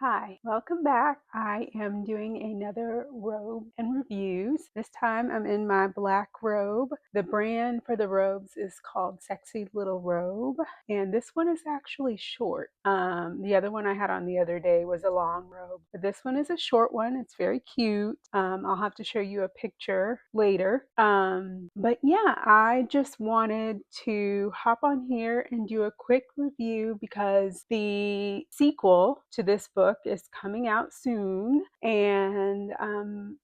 Hi, welcome back. I am doing another robe and reviews. This time I'm in my black robe. The brand for the robes is called Sexy Little Robe, and this one is actually short. The other one I had on the other day was a long robe, but this one is a short one. It's very cute. I'll have to show you a picture later. But yeah, I just wanted to hop on here and do a quick review because the sequel to this book is coming out soon, and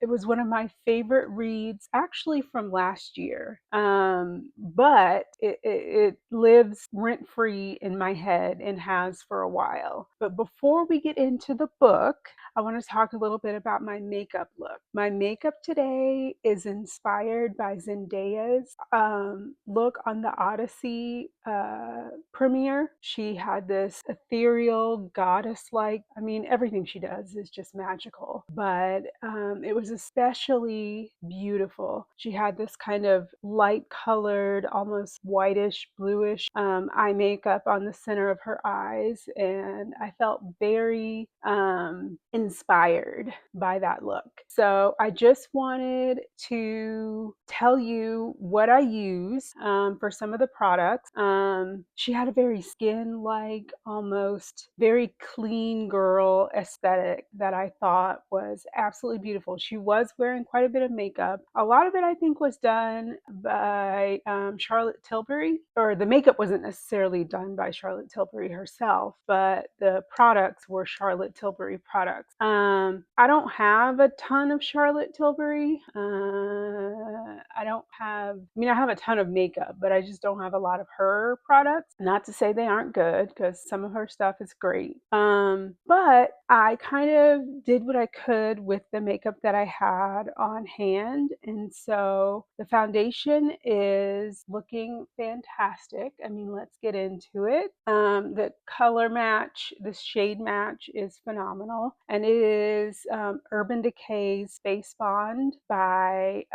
it was one of my favorite reads actually from last year, but it lives rent free in my head and has for a while. But before we get into the book, I want to talk a little bit about my makeup look. My makeup today is inspired by Zendaya's look on the Odyssey premiere. She had this ethereal, goddess-like, I mean, everything she does is just magical, but it was especially beautiful. She had this kind of light-colored, almost whitish, bluish eye makeup on the center of her eyes, and I felt very inspired by that look. So I just wanted to tell you what I use for some of the products. She had a very skin-like, almost very clean girl aesthetic that I thought was absolutely beautiful. She was wearing quite a bit of makeup. A lot of it I think was done by Charlotte Tilbury, or the makeup wasn't necessarily done by Charlotte Tilbury herself, but the products were Charlotte Tilbury products. I don't have a ton of Charlotte Tilbury. I have a ton of makeup, but I just don't have a lot of her products. Not to say they aren't good, because some of her stuff is great. But I kind of did what I could with the makeup that I had on hand. And so the foundation is looking fantastic. I mean, let's get into it. The color match, the shade match is phenomenal. And it is Urban Decay's Space Bond by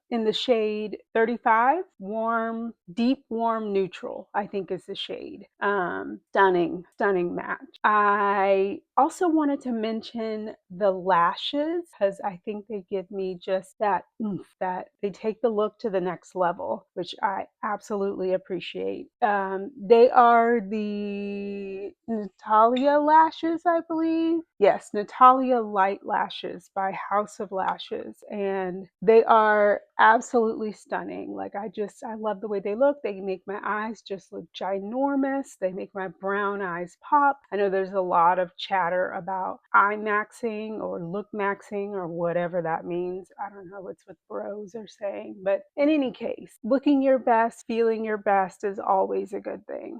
in the shade 35, warm, deep warm neutral, I think is the shade. Stunning match. I also wanted to mention the lashes because I think they give me just that oomph, that they take the look to the next level, which I absolutely appreciate. They are the Natalia lashes, I believe. Yes, Natalia Light Lashes by House of Lashes, and they are absolutely stunning. Like I love the way they look. They make my eyes just look ginormous. They make my brown eyes pop. I know there's a lot of chatter about eye maxing or look maxing or whatever that means. I don't know what's what bros are saying, but in any case, looking your best, feeling your best is always a good thing.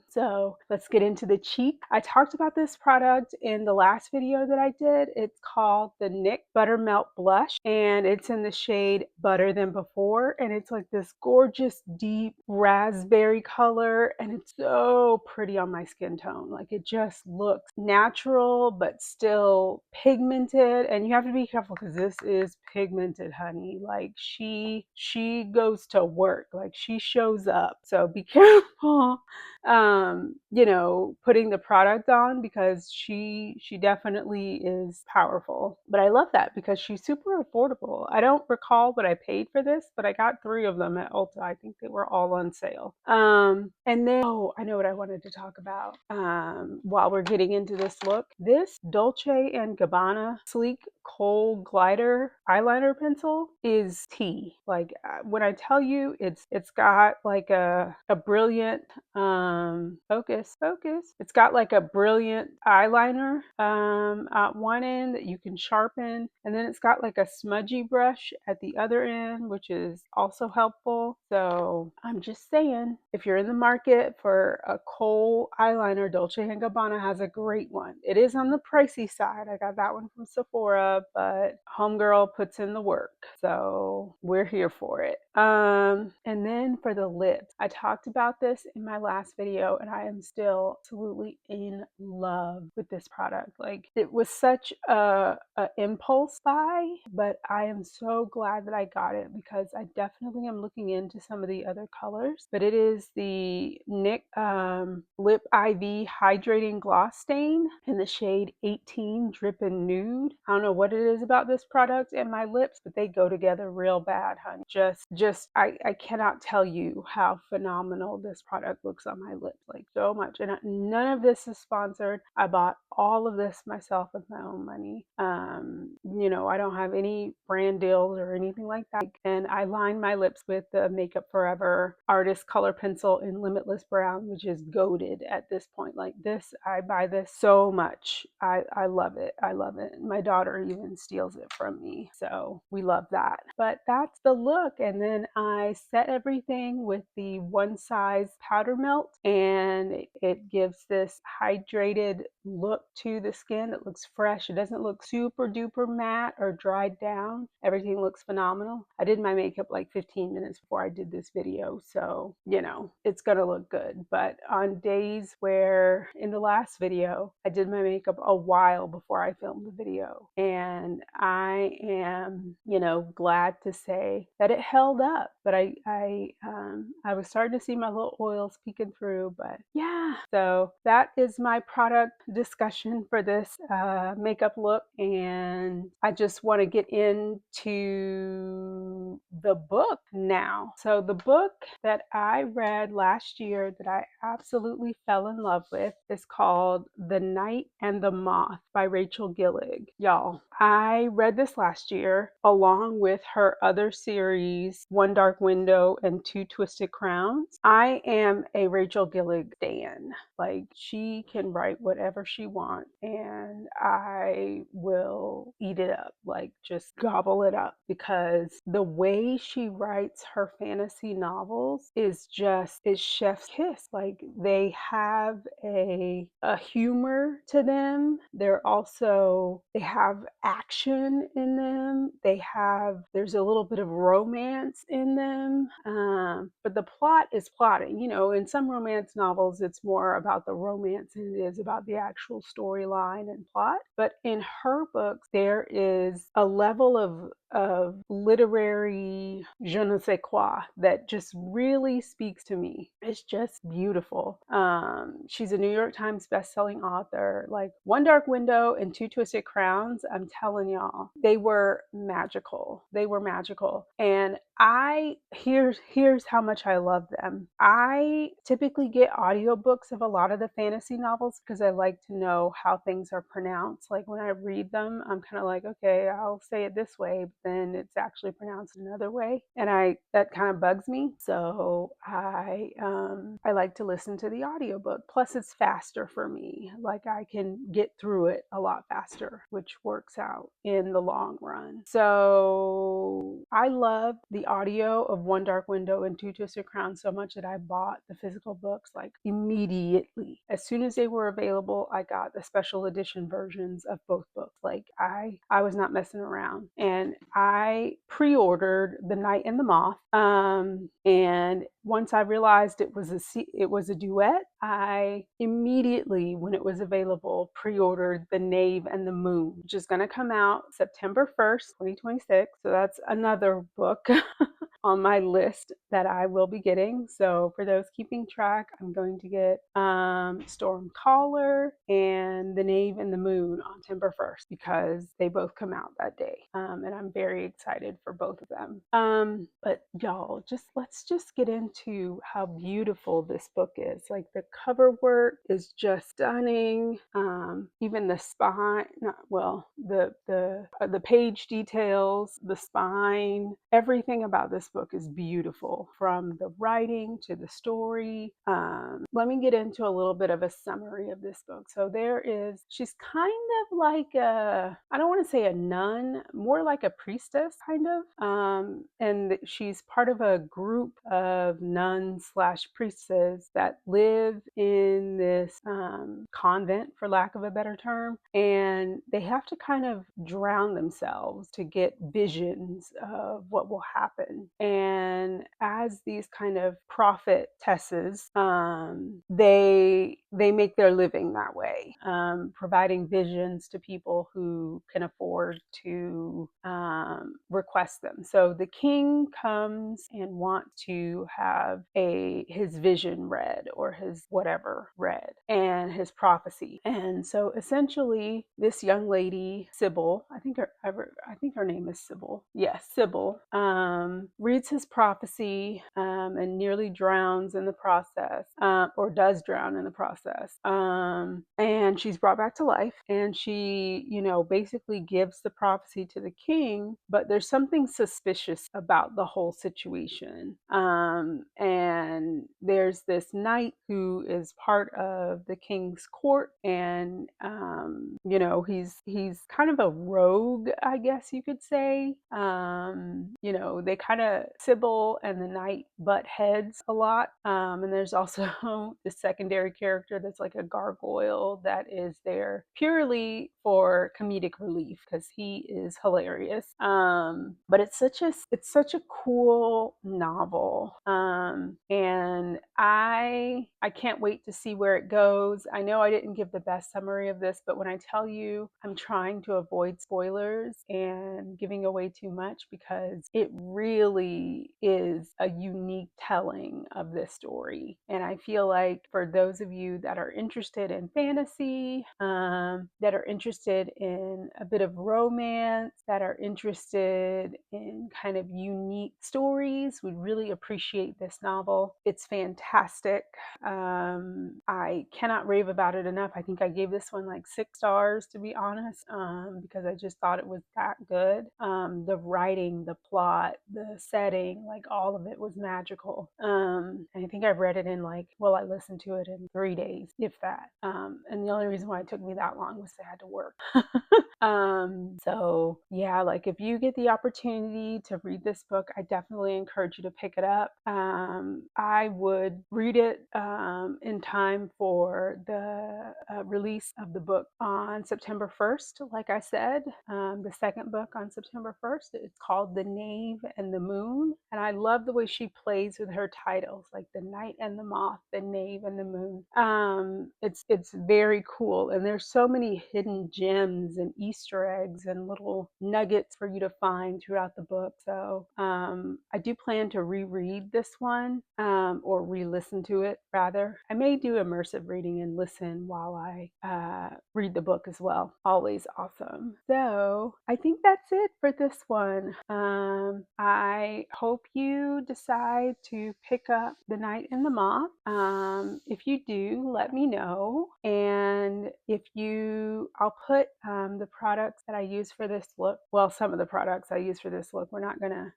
So let's get into the cheek. I talked about this product in the last video that I did. It's called the NYX Buttermelt Blush, and it's in the shade Butter Than Before, and it's like this gorgeous deep raspberry color, and it's so pretty on my skin tone. Like it just looks natural but still pigmented, and you have to be careful because this is pigmented, honey. Like she goes to work, like she shows up, so be careful putting the product on, because she definitely is powerful. But I love that because she's super affordable. I don't recall what I paid for this, but I got 3 of them at Ulta. I think they were all on sale. And then, oh, I know what I wanted to talk about while we're getting into this look. This Dolce and Gabbana Sleek Kohl Glider eyeliner pencil is tea. Like when I tell you, it's got like a brilliant focus. It's got like a brilliant eyeliner at one end that you can sharpen, and then it's got like a smudgy brush at the other end, which is also helpful. So I'm just saying, if you're in the market for a Kohl eyeliner, Dolce & Gabbana has a great one. It is on the pricey side. I got that one from Sephora. of, but homegirl puts in the work. So we're here for it. And then for the lips, I talked about this in my last video and I am still absolutely in love with this product. Like, it was such a impulse buy, but I am so glad that I got it because I definitely am looking into some of the other colors. But it is the NYX Lip IV Hydrating Gloss Stain in the shade 18 Drippin Nude. I don't know what it is about this product and my lips, but they go together real bad, honey. I cannot tell you how phenomenal this product looks on my lips, like so much. And none of this is sponsored. I bought all of this myself with my own money. You know, I don't have any brand deals or anything like that. And I line my lips with the Makeup Forever Artist Color Pencil in Limitless Brown, which is goated at this point. Like this, I buy this so much. I love it. I love it. My daughter even steals it from me. So we love that. But that's the look. And then I set everything with the OneSize powder melt, and it gives this hydrated look to the skin. It looks fresh. It doesn't look super duper matte or dried down. Everything looks phenomenal. I did my makeup like 15 minutes before I did this video, so you know it's gonna look good. But on days where in the last video I did my makeup a while before I filmed the video, and I am, you know, glad to say that it held up. But I was starting to see my little oils peeking through. But yeah, so that is my product discussion for this makeup look, and I just want to get into the book now. So the book that I read last year that I absolutely fell in love with is called The Night and the Moth by Rachel Gillig. Y'all, I read this last year along with her other series, One Dark Window and Two Twisted Crowns. I am a Rachel Gillig stan. Like, she can write whatever she wants and I will eat it up, like just gobble it up, because the way she writes her fantasy novels is chef's kiss. Like, they have a humor to them. They have action in them. There's a little bit of romance in them. But the plot is plotting. You know, in some romance novels, it's more about the romance than it is about the actual storyline and plot. But in her books, there is a level of literary je ne sais quoi that just really speaks to me. It's just beautiful. She's a New York Times bestselling author. Like, One Dark Window and Two Twisted Crowns, I'm telling y'all, they were magical. They were magical. And here's how much I love them. I typically get audiobooks of a lot of the fantasy novels because I like to know how things are pronounced. Like, when I read them, I'm kind of like, okay, I'll say it this way, but then it's actually pronounced another way. And that kind of bugs me. So I like to listen to the audiobook. Plus, it's faster for me. Like, I can get through it a lot faster, which works out in the long run. So I love the audio of One Dark Window and Two Twisted Crowns so much that I bought the physical books like immediately. As soon as they were available, I got the special edition versions of both books. Like, I was not messing around, and I pre-ordered The Night and the Moth. And once I realized it was a duet, I immediately, when it was available, pre-ordered The Knave and the Moon, which is going to come out September 1st, 2026. So that's another book on my list that I will be getting. So for those keeping track, I'm going to get Storm Caller and The Knave and the Moon on September 1st because they both come out that day. And I'm very excited for both of them. But y'all, let's just get into how beautiful this book is. Like, the cover work is just stunning. Even the spine, the page details, the spine, everything about this book is beautiful, from the writing to the story. Let me get into a little bit of a summary of this book. So she's kind of like I don't want to say a nun, more like a priestess kind of. And she's part of a group of nuns slash priestesses that live in this convent, for lack of a better term, and they have to kind of drown themselves to get visions of what will happen. And as these kind of prophetesses, they make their living that way, providing visions to people who can afford to request them. So the king comes and wants to have his vision read, or his whatever read, and his prophecy. And so essentially, this young lady, Sybil, I think her name is Sybil. Yes, Sybil, reads his prophecy, and nearly drowns in the process, or does drown in the process. And she's brought back to life, and she, basically gives the prophecy to the king, but there's something suspicious about the whole situation. And there's this knight who is part of the king's court, and he's kind of a rogue, I guess you could say. They kind of, Sybil and the knight butt heads a lot. And there's also the secondary character that's like a gargoyle that is there purely for comedic relief because he is hilarious. But it's such a cool novel. And I can't wait to see where it goes. I know I didn't give the best summary of this, but when I tell you, I'm trying to avoid spoilers and giving away too much, because it really is a unique telling of this story. And I feel like for those of you that are interested in fantasy, that are interested in a bit of romance, that are interested in kind of unique stories, would really appreciate this novel. It's fantastic. I cannot rave about it enough. I think I gave this one like 6 stars, to be honest, because I just thought it was that good. The writing, the plot, the setting, like all of it was magical. And I think I've read it in I listened to it in 3 days, if that. And the only reason why it took me that long was I had to work. So yeah, like if you get the opportunity to read this book, I definitely encourage you to pick it up. I would read it in time for the release of the book on September 1st. Like I said, the second book on September 1st. It's called The Knave and the Moon. And I love the way she plays with her titles, like The Night and the Moth, The Knave and the Moon. It's very cool. And there's so many hidden gems and Easter eggs and little nuggets for you to find throughout the book. So I do plan to reread this one, or re-listen to it rather. I may do immersive reading and listen while I read the book as well. Always awesome. So I think that's it for this one. I hope you decide to pick up The Night and the Moth. If you do, let me know. And I'll put the products that I use for this look. Well, some of the products I use for this look. We're not gonna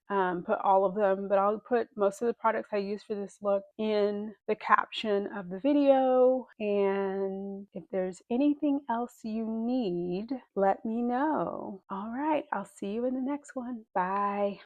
put all of them, but I'll put most of the products I use for this look in the caption of the video. And if there's anything else you need, let me know. All right, I'll see you in the next one. Bye.